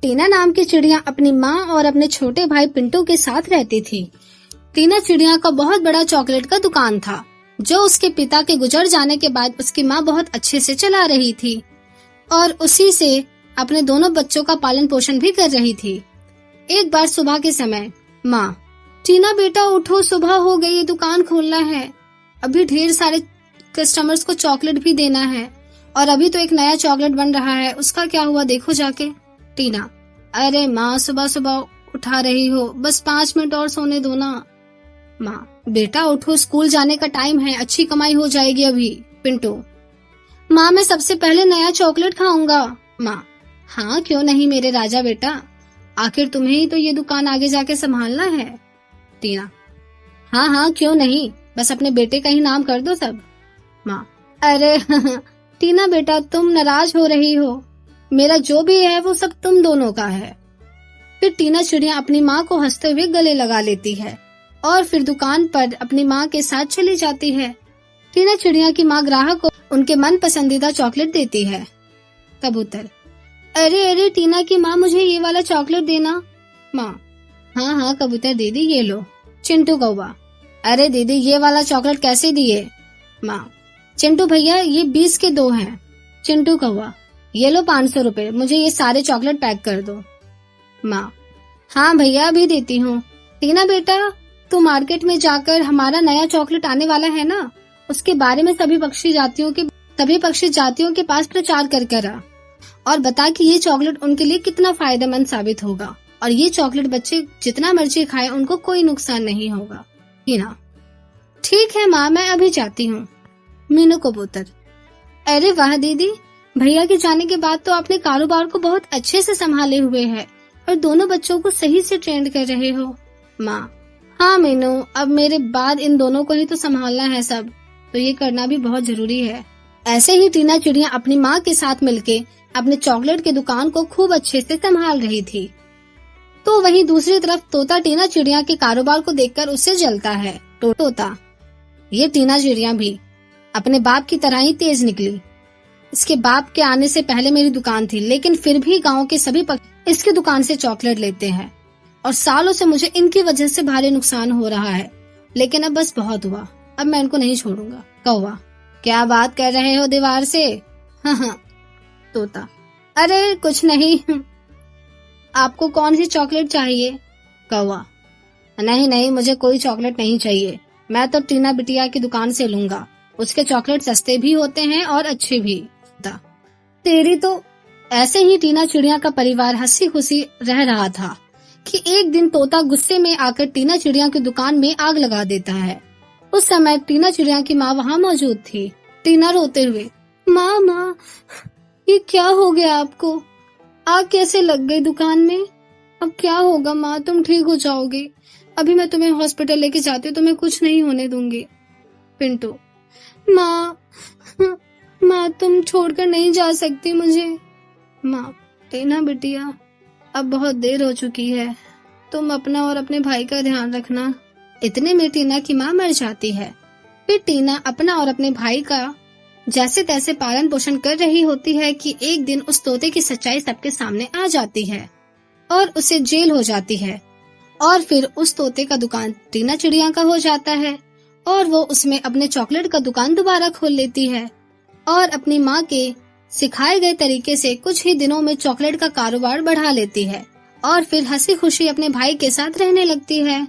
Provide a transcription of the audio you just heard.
टीना नाम की चिड़िया अपनी माँ और अपने छोटे भाई पिंटू के साथ रहती थी। टीना चिड़िया का बहुत बड़ा चॉकलेट का दुकान था, जो उसके पिता के गुजर जाने के बाद उसकी माँ बहुत अच्छे से चला रही थी और उसी से अपने दोनों बच्चों का पालन पोषण भी कर रही थी। एक बार सुबह के समय माँ, टीना बेटा उठो, सुबह हो गई, दुकान खोलना है, अभी ढेर सारे कस्टमर्स को चॉकलेट भी देना है और अभी तो एक नया चॉकलेट बन रहा है, उसका क्या हुआ देखो जाके। टीना, अरे माँ सुबह सुबह उठा रही हो, बस 5 मिनट और सोने दो ना। माँ, बेटा उठो, स्कूल जाने का टाइम है, अच्छी कमाई हो जाएगी अभी। पिंटू, माँ मैं सबसे पहले नया चॉकलेट खाऊंगा। माँ, हाँ क्यों नहीं मेरे राजा बेटा, आखिर तुम्हें ही तो ये दुकान आगे जाके संभालना है। टीना, हाँ हाँ क्यों नहीं, बस अपने बेटे का ही नाम कर दो सब। माँ, अरे टीना बेटा तुम नाराज हो रही हो, मेरा जो भी है वो सब तुम दोनों का है। फिर टीना चिड़िया अपनी माँ को हंसते हुए गले लगा लेती है और फिर दुकान पर अपनी माँ के साथ चली जाती है। टीना चिड़िया की माँ ग्राहक को उनके मन पसंदीदा चॉकलेट देती है। कबूतर, अरे अरे टीना की माँ मुझे ये वाला चॉकलेट देना। माँ, हाँ हाँ कबूतर दीदी ये लो। चिंटू कौवा, अरे दीदी ये वाला चॉकलेट कैसे दिए। माँ, चिंटू भैया ये 20 के 2 हैं। चिंटू कौवा, ये लो 500 रुपए, मुझे ये सारे चॉकलेट पैक कर दो। माँ, हाँ भैया अभी देती हूँ। टीना बेटा तू मार्केट में जाकर हमारा नया चॉकलेट आने वाला है ना, उसके बारे में सभी पक्षी जातियों के पास प्रचार कर कर आ और बता कि ये चॉकलेट उनके लिए कितना फायदेमंद साबित होगा और ये चॉकलेट बच्चे जितना मर्जी खाएं उनको कोई नुकसान नहीं होगा। टीना, ठीक है माँ मैं अभी जाती हूँ। मीनू कबूतर, अरे वाह दीदी, भैया के जाने के बाद तो आपने कारोबार को बहुत अच्छे से संभाले हुए है और दोनों बच्चों को सही से ट्रेंड कर रहे हो। माँ, हाँ मीनू, अब मेरे बाद इन दोनों को ही तो संभालना है सब, तो ये करना भी बहुत जरूरी है। ऐसे ही टीना चिड़िया अपनी माँ के साथ मिलके अपने चॉकलेट की दुकान को खूब अच्छे से संभाल रही थी। तो वहीं दूसरी तरफ तोता टीना चिड़िया के कारोबार को देखकर उससे जलता है। तोता, ये टीना चिड़िया भी अपने बाप की तरह ही तेज निकली। इसके बाप के आने से पहले मेरी दुकान थी, लेकिन फिर भी गांव के सभी पक्षी इसकी दुकान से चॉकलेट लेते हैं और सालों से मुझे इनकी वजह से भारी नुकसान हो रहा है, लेकिन अब बस बहुत हुआ, अब मैं इनको नहीं छोड़ूंगा। कौवा, क्या बात कर रहे हो दीवार से। हाँ। तोता, अरे कुछ नहीं, आपको कौन सी चॉकलेट चाहिए। कौवा, नहीं नहीं मुझे कोई चॉकलेट नहीं चाहिए, मैं तो टीना बिटिया की दुकान से लूंगा, उसके चॉकलेट सस्ते भी होते हैं और अच्छे भी। तेरी तो। ऐसे ही टीना चिड़िया का परिवार हंसी खुशी रह रहा था कि एक दिन तोता गुस्से में आकर टीना चिड़िया की दुकान में आग लगा देता है। उस समय टीना चिड़िया की माँ वहाँ मौजूद थी। टीना रोते हुए, माँ ये क्या हो गया आपको, आग कैसे लग गई दुकान में, अब क्या होगा माँ, तुम ठीक हो जाओगे, अभी मैं तुम्हें हॉस्पिटल लेके जाती हूँ, तुम्हें कुछ नहीं होने दूंगी। पिंटू, माँ तुम छोड़कर नहीं जा सकती मुझे। माँ, टीना बिटिया अब बहुत देर हो चुकी है, तुम अपना और अपने भाई का ध्यान रखना। इतने में टीना की माँ मर जाती है। फिर टीना अपना और अपने भाई का जैसे तैसे पालन पोषण कर रही होती है कि एक दिन उस तोते की सच्चाई सबके सामने आ जाती है और उसे जेल हो जाती है और फिर उस तोते का दुकान टीना चिड़िया का हो जाता है और वो उसमें अपने चॉकलेट का दुकान दोबारा खोल लेती है और अपनी माँ के सिखाए गए तरीके से कुछ ही दिनों में चॉकलेट का कारोबार बढ़ा लेती है और फिर हंसी खुशी अपने भाई के साथ रहने लगती है।